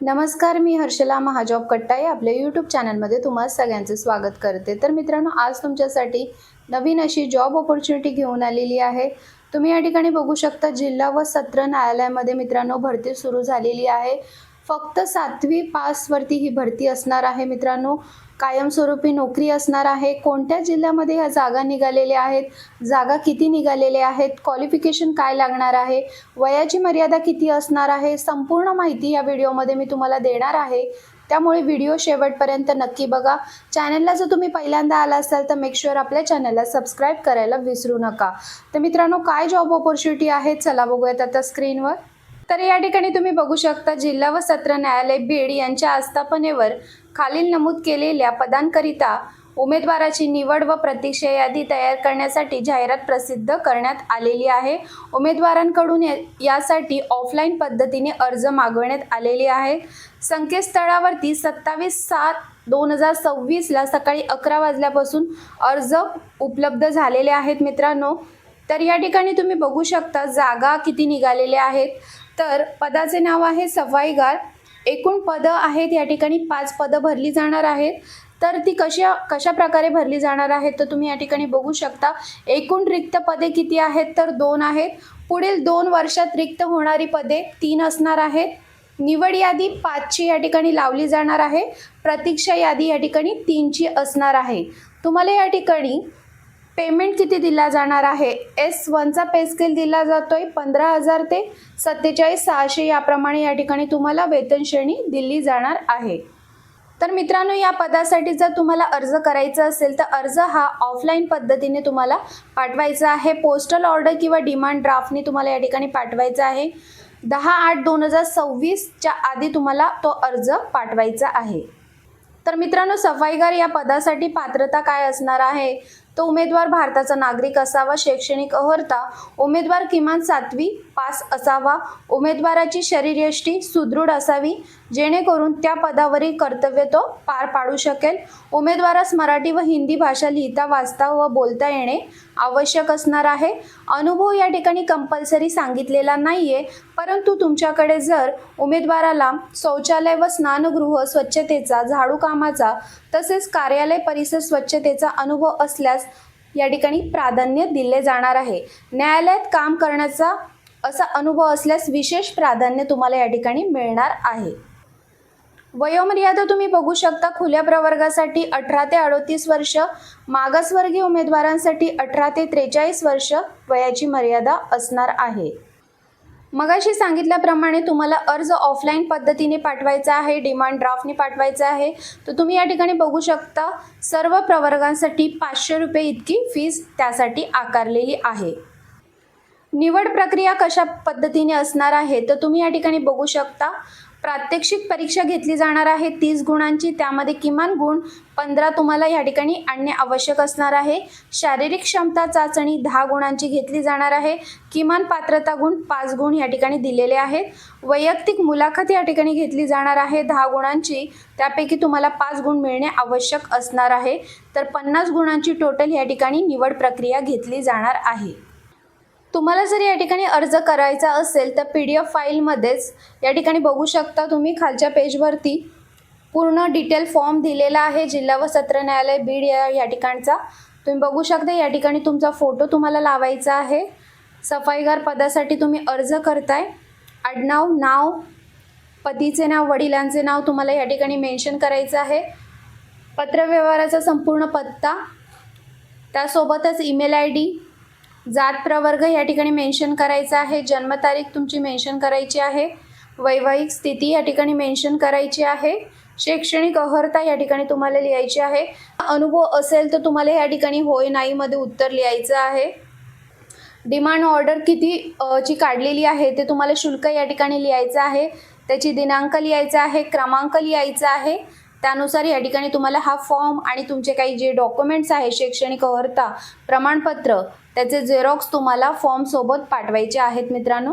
नमस्कार, मी हर्षला महाजॉब कट्टाई आपल्या यूट्यूब चॅनलमध्ये तुम्हा सगळ्यांचे स्वागत करते। तर मित्रांनो, आज तुमच्यासाठी नवीन अशी जॉब अपॉर्च्युनिटी घेऊन आलेली आहे। तुम्ही या ठिकाणी बघू शकता, जिल्हा व सत्र न्यायालयामध्ये मित्रांनो भरती सुरू झालेली आहे। फक्त 7वी पासवरती ही भरती असणार आहे मित्रांनो। कायमस्वरूपी नोकरी असणार आहे। कोणत्या जिल्ह्यामध्ये ह्या जागा निघालेल्या आहेत, जागा किती निघालेल्या आहेत, क्वालिफिकेशन काय लागणार आहे, वयाची मर्यादा किती असणार आहे, संपूर्ण माहिती या व्हिडिओमध्ये मी तुम्हाला देणार आहे। त्यामुळे व्हिडिओ शेवटपर्यंत नक्की बघा। चॅनलला जर तुम्ही पहिल्यांदा आला असाल तर मेक शुअर आपल्या चॅनलला सबस्क्राईब करायला विसरू नका। तर मित्रांनो, काय जॉब अपॉर्च्युनिटी आहे चला बघूयात आता स्क्रीनवर। तर या ठिकाणी तुम्ही बघू शकता, जिल्हा व सत्र न्यायालय बीड यांच्या आस्थापनेवर खालील नमूद केलेल्या पदांकरिता उमेदवाराची निवड व प्रतीक्षा यादी तयार करण्यासाठी जाहिरात प्रसिद्ध करण्यात आलेली आहे। उमेदवारांकडून यासाठी ऑफलाईन पद्धतीने अर्ज मागवण्यात आलेले आहेत। संकेतस्थळावरती 27/7/2026 ला सकाळी 11 वाजल्यापासून अर्ज उपलब्ध झालेले आहेत मित्रांनो। तर या ठिकाणी तुम्ही बघू शकता जागा किती निघालेल्या आहेत। तर पदाचे नाव आहे सफाईगार। एकूण पदं आहेत या ठिकाणी 5 पदं भरली जाणार आहेत। तर ती कशा प्रकारे भरली जाणार आहेत तर तुम्ही या ठिकाणी बघू शकता। एकूण रिक्त पदे किती आहेत तर 2 आहेत। पुढील 2 वर्षात रिक्त होणारी पदे 3 असणार आहेत। निवड यादी 5ची या ठिकाणी लावली जाणार आहे। प्रतीक्षा यादी या ठिकाणी 3ची असणार आहे। तुम्हाला या ठिकाणी पेमेंट किती दिला जाणार आहे, S1चा पे स्केल दिला जातोय 15,000 ते 47,600 याप्रमाणे या ठिकाणी तुम्हाला वेतन श्रेणी दिली जाणार आहे। तर मित्रांनो, या पदासाठी जर तुम्हाला अर्ज करायचा असेल तर अर्ज हा ऑफलाईन पद्धतीने तुम्हाला पाठवायचा आहे। पोस्टल ऑर्डर किंवा डिमांड ड्राफ्टने तुम्हाला या ठिकाणी पाठवायचा आहे। 10/8/2026च्या आधी तुम्हाला तो अर्ज पाठवायचा आहे। तर मित्रांनो, सफाईगार या पदासाठी पात्रता काय असणार आहे तो उमेदवार भारताचा नागरिक असावा। शैक्षणिक अर्हता उमेदवार किमान 7वी पास असावा। उमेदवाराची शरीरयष्टी सुदृढ असावी जेणेकरून त्या पदावरील कर्तव्य तो पार पाडू शकेल। उमेदवारास मराठी व हिंदी भाषा लिहिता वाचता व बोलता येणे आवश्यक असणार आहे। अनुभव या ठिकाणी कंपल्सरी सांगितलेला नाहीये, परंतु तुमच्याकडे जर उमेदवाराला शौचालय व स्नानगृह स्वच्छतेचा, झाडू कामाचा तसेच कार्यालय परिसर स्वच्छतेचा अनुभव असल्यास या ठिकाणी प्राधान्य दिले जाणार आहे। न्यायालयात काम करण्याचा असा अनुभव असल्यास विशेष प्राधान्य तुम्हाला या ठिकाणी मिळणार आहे। वयोमर्यादा तुम्ही बघू शकता, खुल्या प्रवर्गासाठी 18 ते 38 वर्ष, मागासवर्गीय उमेदवारांसाठी 18 ते 43 वर्ष वयाची मर्यादा असणार आहे। मगाशी सांगितल्याप्रमाणे तुम्हाला अर्ज ऑफलाईन पद्धतीने पाठवायचा आहे, डिमांड ड्राफ्टने पाठवायचा आहे। तर तुम्ही या ठिकाणी बघू शकता, सर्व प्रवर्गांसाठी 500 रुपये इतकी फीस त्यासाठी आकारलेली आहे। निवड प्रक्रिया कशा पद्धतीने असणार आहे तर तुम्ही या ठिकाणी बघू शकता, प्रात्यक्षिक परीक्षा घेतली जाणार आहे 30 गुणांची। त्यामध्ये किमान गुण 15 तुम्हाला या ठिकाणी आणणे आवश्यक असणार आहे। शारीरिक क्षमता चाचणी 10 गुणांची घेतली जाणार आहे। किमान पात्रता गुण 5 गुण या ठिकाणी दिलेले आहेत। वैयक्तिक मुलाखत या ठिकाणी घेतली जाणार आहे 10 गुणांची, त्यापैकी तुम्हाला 5 गुण मिळणे आवश्यक असणार आहे। तर 50 गुणांची टोटल या ठिकाणी निवड प्रक्रिया घेतली जाणार आहे। तुम्हाला जर या ठिकाणी अर्ज करायचा असेल तर PDF फाईलमध्येच या ठिकाणी बघू शकता तुम्ही खालच्या पेजवरती पूर्ण डिटेल फॉर्म दिलेला आहे। जिल्हा व सत्र न्यायालय बीड या ठिकाणचा तुम्ही बघू शकता। या ठिकाणी तुमचा फोटो तुम्हाला लावायचा आहे। सफाईगार पदासाठी तुम्ही अर्ज करताय, आडनाव, नाव, पतीचे नाव, वडिलांचे नाव तुम्हाला या ठिकाणी मेन्शन करायचं आहे। पत्रव्यवहाराचा संपूर्ण पत्ता, त्यासोबतच ईमेल ID, जात प्रवर्ग या ठिकाणी मेन्शन करायचा आहे। जन्मतारीख तुमची मेन्शन करायची आहे। वैवाहिक स्थिती या ठिकाणी मेन्शन करायची आहे। शैक्षणिक अर्हता या ठिकाणी तुम्हाला लिहायची आहे। अनुभव असेल तर तुम्हाला या ठिकाणी होय नाही मध्ये उत्तर लिहायचं आहे। डिमांड ऑर्डर किती ची काढलेली आहे ते तुम्हाला शुल्क या ठिकाणी लिहायचं आहे। त्याची दिनांक लिहायचा आहे, क्रमांक लिहायचा आहे। त्यानुसार या ठिकाणी तुम्हाला हा फॉर्म आणि तुमचे काही जे डॉक्युमेंट्स आहे, शैक्षणिक अर्हता, प्रमाणपत्र, त्याचे झेरॉक्स तुम्हाला फॉर्म सोबत पाठवायचे आहेत मित्रांनो।